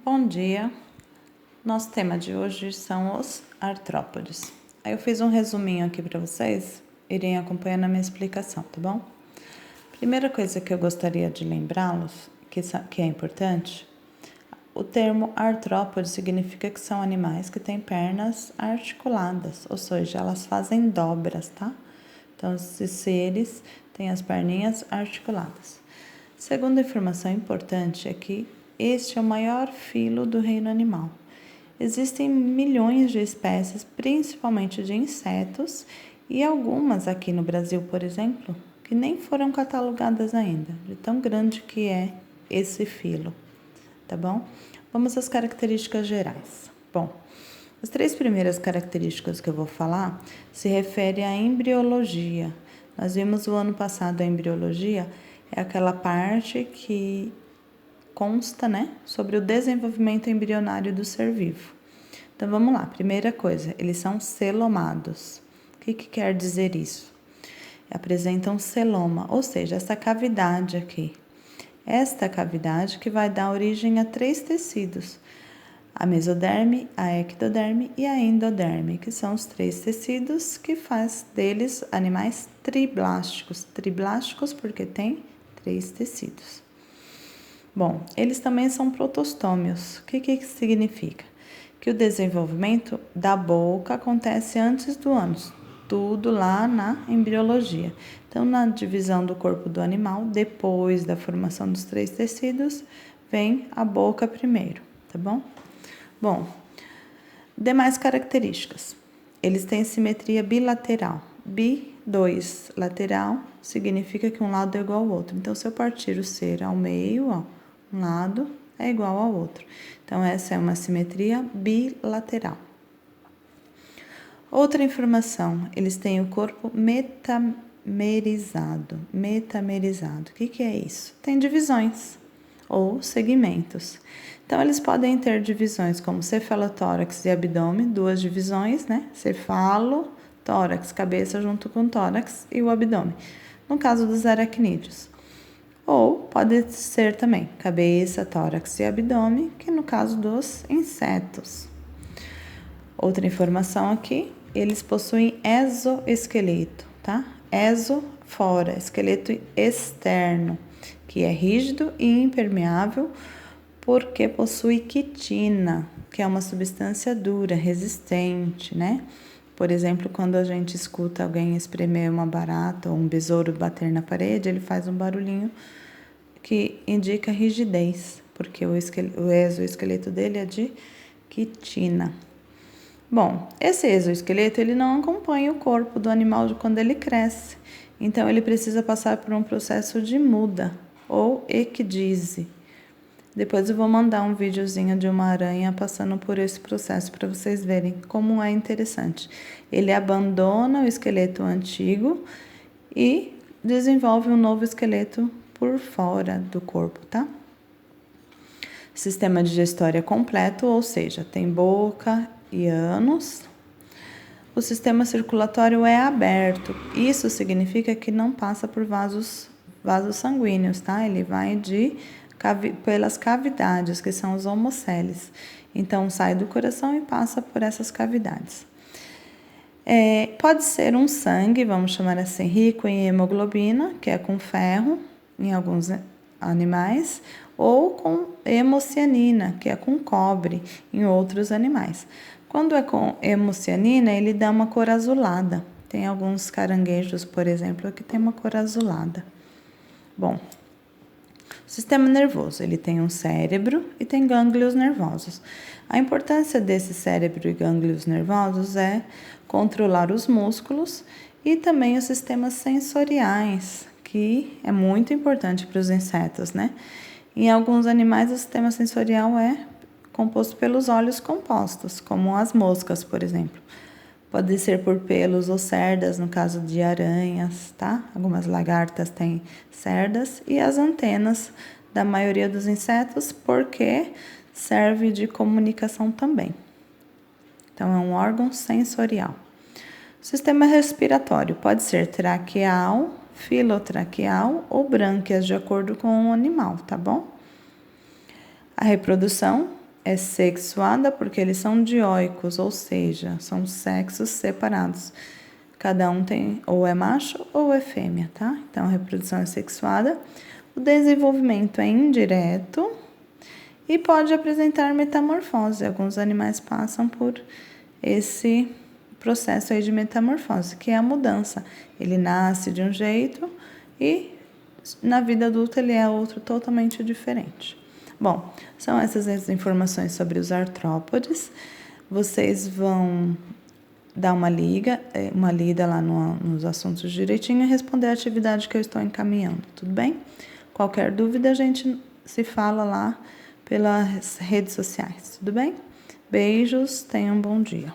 Bom dia, nosso tema de hoje são os artrópodes. Aí eu fiz um resuminho aqui para vocês, irem acompanhando a minha explicação, tá bom? Primeira coisa que eu gostaria de lembrá-los, que é importante, o termo artrópode significa que são animais que têm pernas articuladas, ou seja, elas fazem dobras, tá? Então, esses seres têm as perninhas articuladas. Segunda informação importante é que este é o maior filo do reino animal. Existem milhões de espécies, principalmente de insetos, e algumas aqui no Brasil, por exemplo, que nem foram catalogadas ainda, de tão grande que é esse filo, tá bom? Vamos às características gerais. Bom, as três primeiras características que eu vou falar se referem à embriologia. Nós vimos o ano passado a embriologia, é aquela parte que consta, sobre o desenvolvimento embrionário do ser vivo. Então, vamos lá. Primeira coisa, eles são celomados. O que quer dizer isso? Apresentam celoma, ou seja, essa cavidade aqui. Esta cavidade que vai dar origem a três tecidos. A mesoderme, a ectoderme e a endoderme, que são os três tecidos que faz deles animais triblásticos. Triblásticos porque tem três tecidos. Bom, eles também são protostômios. O que significa? Que o desenvolvimento da boca acontece antes do ânus, tudo lá na embriologia. Então, na divisão do corpo do animal, depois da formação dos três tecidos, vem a boca primeiro, tá bom? Bom, demais características. Eles têm simetria bilateral. Bi2, lateral, significa que um lado é igual ao outro. Então, se eu partir o ser ao meio, um lado é igual ao outro. Então, essa é uma simetria bilateral. Outra informação, eles têm o corpo metamerizado. Metamerizado, o que é isso? Tem divisões ou segmentos. Então, eles podem ter divisões como cefalotórax e abdômen, duas divisões, Cefalo, tórax, cabeça junto com tórax e o abdômen. No caso dos aracnídeos. Ou pode ser também cabeça, tórax e abdômen, que no caso dos insetos. Outra informação aqui, eles possuem exoesqueleto, tá? Exo, fora, esqueleto externo, que é rígido e impermeável, porque possui quitina, que é uma substância dura, resistente, Por exemplo, quando a gente escuta alguém espremer uma barata ou um besouro bater na parede, ele faz um barulhinho que indica rigidez, porque o exoesqueleto dele é de quitina. Bom, esse exoesqueleto ele não acompanha o corpo do animal quando ele cresce, então ele precisa passar por um processo de muda ou ecdise. Depois eu vou mandar um videozinho de uma aranha passando por esse processo para vocês verem como é interessante. Ele abandona o esqueleto antigo e desenvolve um novo esqueleto por fora do corpo, tá? Sistema digestório completo, ou seja, tem boca e ânus. O sistema circulatório é aberto. Isso significa que não passa por vasos sanguíneos, tá? Ele vai pelas cavidades, que são os homoceles. Então, sai do coração e passa por essas cavidades. Pode ser um sangue, vamos chamar assim, rico em hemoglobina, que é com ferro, em alguns animais, ou com hemocianina, que é com cobre, em outros animais. Quando é com hemocianina, ele dá uma cor azulada. Tem alguns caranguejos, por exemplo, que tem uma cor azulada. Bom, o sistema nervoso, ele tem um cérebro e tem gânglios nervosos. A importância desse cérebro e gânglios nervosos é controlar os músculos e também os sistemas sensoriais, que é muito importante para os insetos, Em alguns animais, o sistema sensorial é composto pelos olhos compostos, como as moscas, por exemplo. Pode ser por pelos ou cerdas, no caso de aranhas, tá? Algumas lagartas têm cerdas e as antenas da maioria dos insetos, porque serve de comunicação também. Então, é um órgão sensorial. O sistema respiratório pode ser traqueal, filotraqueal ou brânquias, de acordo com o animal, tá bom? A reprodução é sexuada porque eles são dioicos, ou seja, são sexos separados. Cada um tem ou é macho ou é fêmea, tá? Então, a reprodução é sexuada. O desenvolvimento é indireto e pode apresentar metamorfose. Alguns animais passam por esse processo aí de metamorfose, que é a mudança. Ele nasce de um jeito e na vida adulta ele é outro totalmente diferente. Bom, são essas as informações sobre os artrópodes. Vocês vão dar uma lida lá nos assuntos direitinho e responder a atividade que eu estou encaminhando, tudo bem? Qualquer dúvida a gente se fala lá pelas redes sociais, tudo bem? Beijos, tenham um bom dia.